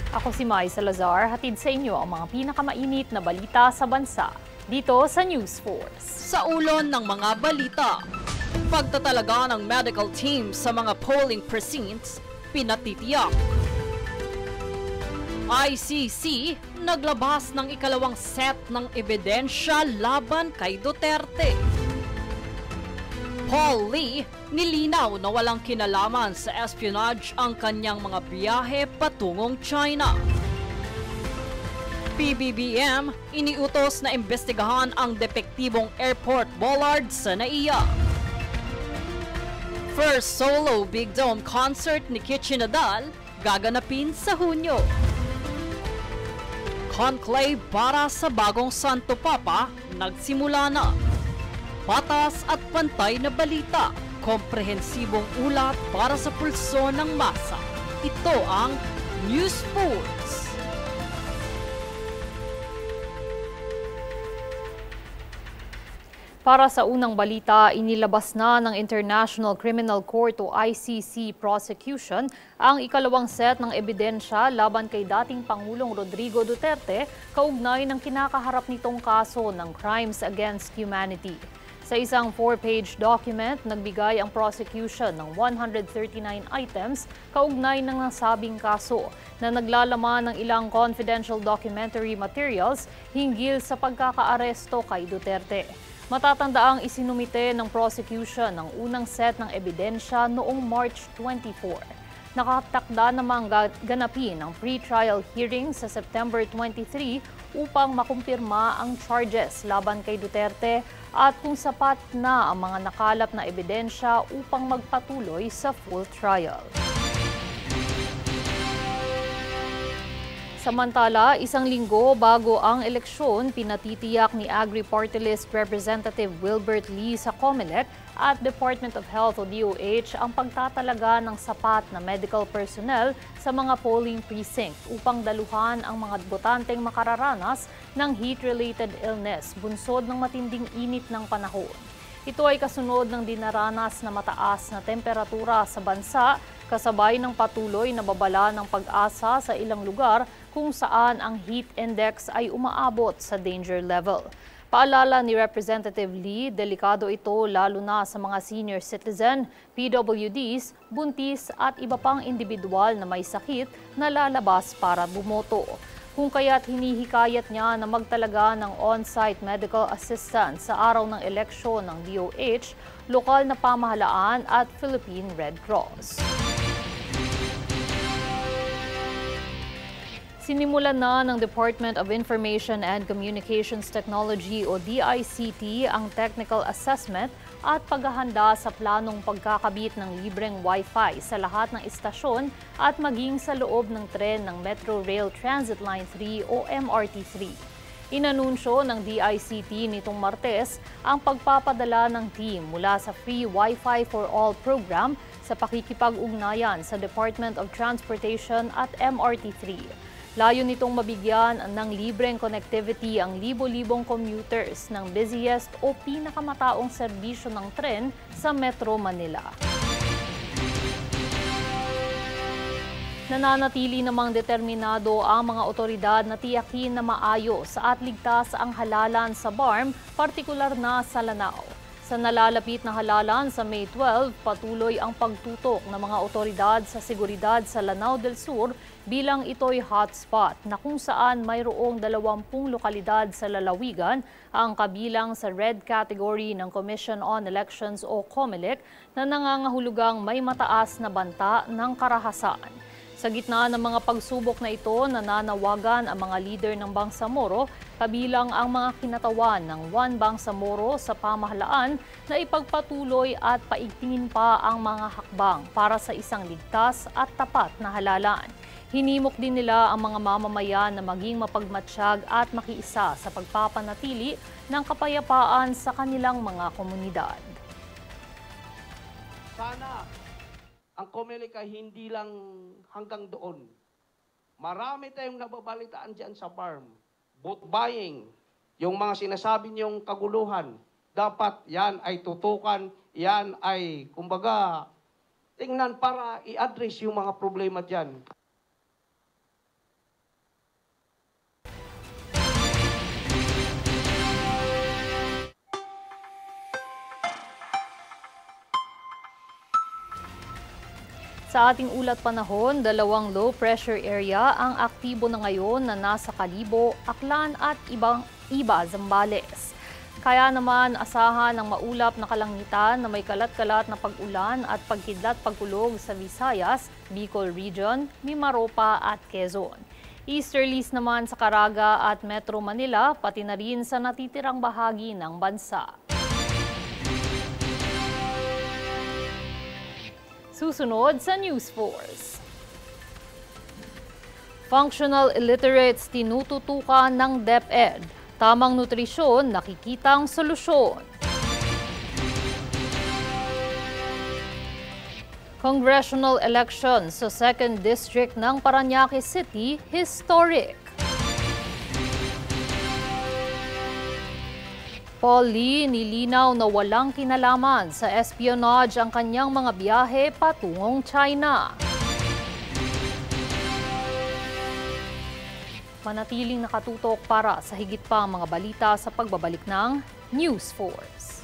Ako si Mai Salazar, hatid sa inyo ang mga pinakamainit na balita sa bansa dito sa News Force. Sa ulon ng mga balita, pagtatalaga ng medical team sa mga polling precincts, pinatitiyak. ICC naglabas ng ikalawang set ng ebidensya laban kay Duterte. Paul Lee nilinaw na walang kinalaman sa espionage ang kanyang mga biyahe patungong China. PBBM iniutos na imbestigahan ang depektibong airport bollard sa NAIA. First solo Big Dome concert ni Kichi Nadal gaganapin sa Hunyo. Conclave para sa bagong Santo Papa nagsimula na. Patas at pantay na balita, komprehensibong ulat para sa pulso ng masa. Ito ang News Force. Para sa unang balita, inilabas na ng International Criminal Court o ICC prosecution ang ikalawang set ng ebidensya laban kay dating Pangulong Rodrigo Duterte kaugnay ng kinakaharap nitong kaso ng Crimes Against Humanity. Sa isang 4-page document, nagbigay ang prosecution ng 139 items kaugnay ng nasabing kaso na naglalaman ng ilang confidential documentary materials hinggil sa pagkakaaresto kay Duterte. Matatandaang isinumite ng prosecution ang unang set ng ebidensya noong March 24. Nakatakda namang ganapin ang pre-trial hearing sa September 23 upang makumpirma ang charges laban kay Duterte at kung sapat na ang mga nakalap na ebidensya upang magpatuloy sa full trial. Samantala, isang linggo bago ang eleksyon, pinatitiyak ni Agri Party List Representative Wilbert Lee sa COMELEC at Department of Health o DOH ang pagtatalaga ng sapat na medical personnel sa mga polling precinct upang daluhan ang mga botanteng makararanas ng heat-related illness bunsod ng matinding init ng panahon. Ito ay kasunod ng dinaranas na mataas na temperatura sa bansa kasabay ng patuloy na babala ng pag-asa sa ilang lugar kung saan ang heat index ay umaabot sa danger level. Paalala ni Representative Lee, delikado ito lalo na sa mga senior citizen, PWDs, buntis at iba pang individual na may sakit na lalabas para bumoto. Kung kaya't hinihikayat niya na magtalaga ng on-site medical assistance sa araw ng eleksyon ng DOH, lokal na pamahalaan at Philippine Red Cross. Sinimulan na ng Department of Information and Communications Technology o DICT ang technical assessment at paghahanda sa planong pagkakabit ng libreng Wi-Fi sa lahat ng istasyon at maging sa loob ng tren ng Metro Rail Transit Line 3 o MRT3. Inanunsyo ng DICT nitong Martes ang pagpapadala ng team mula sa Free Wi-Fi for All program sa pakikipag-ugnayan sa Department of Transportation at MRT3. Layo nitong mabigyan ng libreng connectivity ang libo-libong commuters ng busiest o pinakamataong serbisyo ng tren sa Metro Manila. Nananatili namang determinado ang mga otoridad na tiyakin na maayos at ligtas ang halalan sa BARM, partikular na sa Lanao. Sa nalalapit na halalan sa May 12, patuloy ang pagtutok ng mga otoridad sa seguridad sa Lanao del Sur bilang ito'y hotspot na kung saan mayroong 20 lokalidad sa lalawigan ang kabilang sa red category ng Commission on Elections o COMELEC na nangangahulugang may mataas na banta ng karahasan. Sa gitna ng mga pagsubok na ito, nananawagan ang mga leader ng Bangsamoro, kabilang ang mga kinatawan ng One Bangsamoro sa pamahalaan na ipagpatuloy at paigtingin pa ang mga hakbang para sa isang ligtas at tapat na halalan. Hinimok din nila ang mga mamamayan na maging mapagmatsyag at makiisa sa pagpapanatili ng kapayapaan sa kanilang mga komunidad. Sana ang COMELEC ay hindi lang hanggang doon. Marami tayong nababalitaan dyan sa farm. Vote buying, yung mga sinasabi niyong kaguluhan, dapat yan ay tutukan, yan ay, kumbaga, tingnan para i-address yung mga problema dyan. Sa ating ulat panahon, 2 low pressure area ang aktibo na ngayon na nasa Kalibo, Aklan at iba Zambales. Kaya naman asahan ng maulap na kalangitan na may kalat-kalat na pag-ulan at pagkidlat-pagkulog sa Visayas, Bicol Region, Mimaropa at Quezon. Easterlies naman sa Caraga at Metro Manila, pati na rin sa natitirang bahagi ng bansa. Susunod sa News Force. Functional illiterates tinututukan ng DepEd. Tamang nutrisyon, nakikitang solusyon. Congressional election sa 2nd District ng Parañaque City, historic. Paul Lee nilinaw na walang kinalaman sa espionage ang kanyang mga biyahe patungong China. Manatiling nakatutok para sa higit pang mga balita sa pagbabalik ng News Force.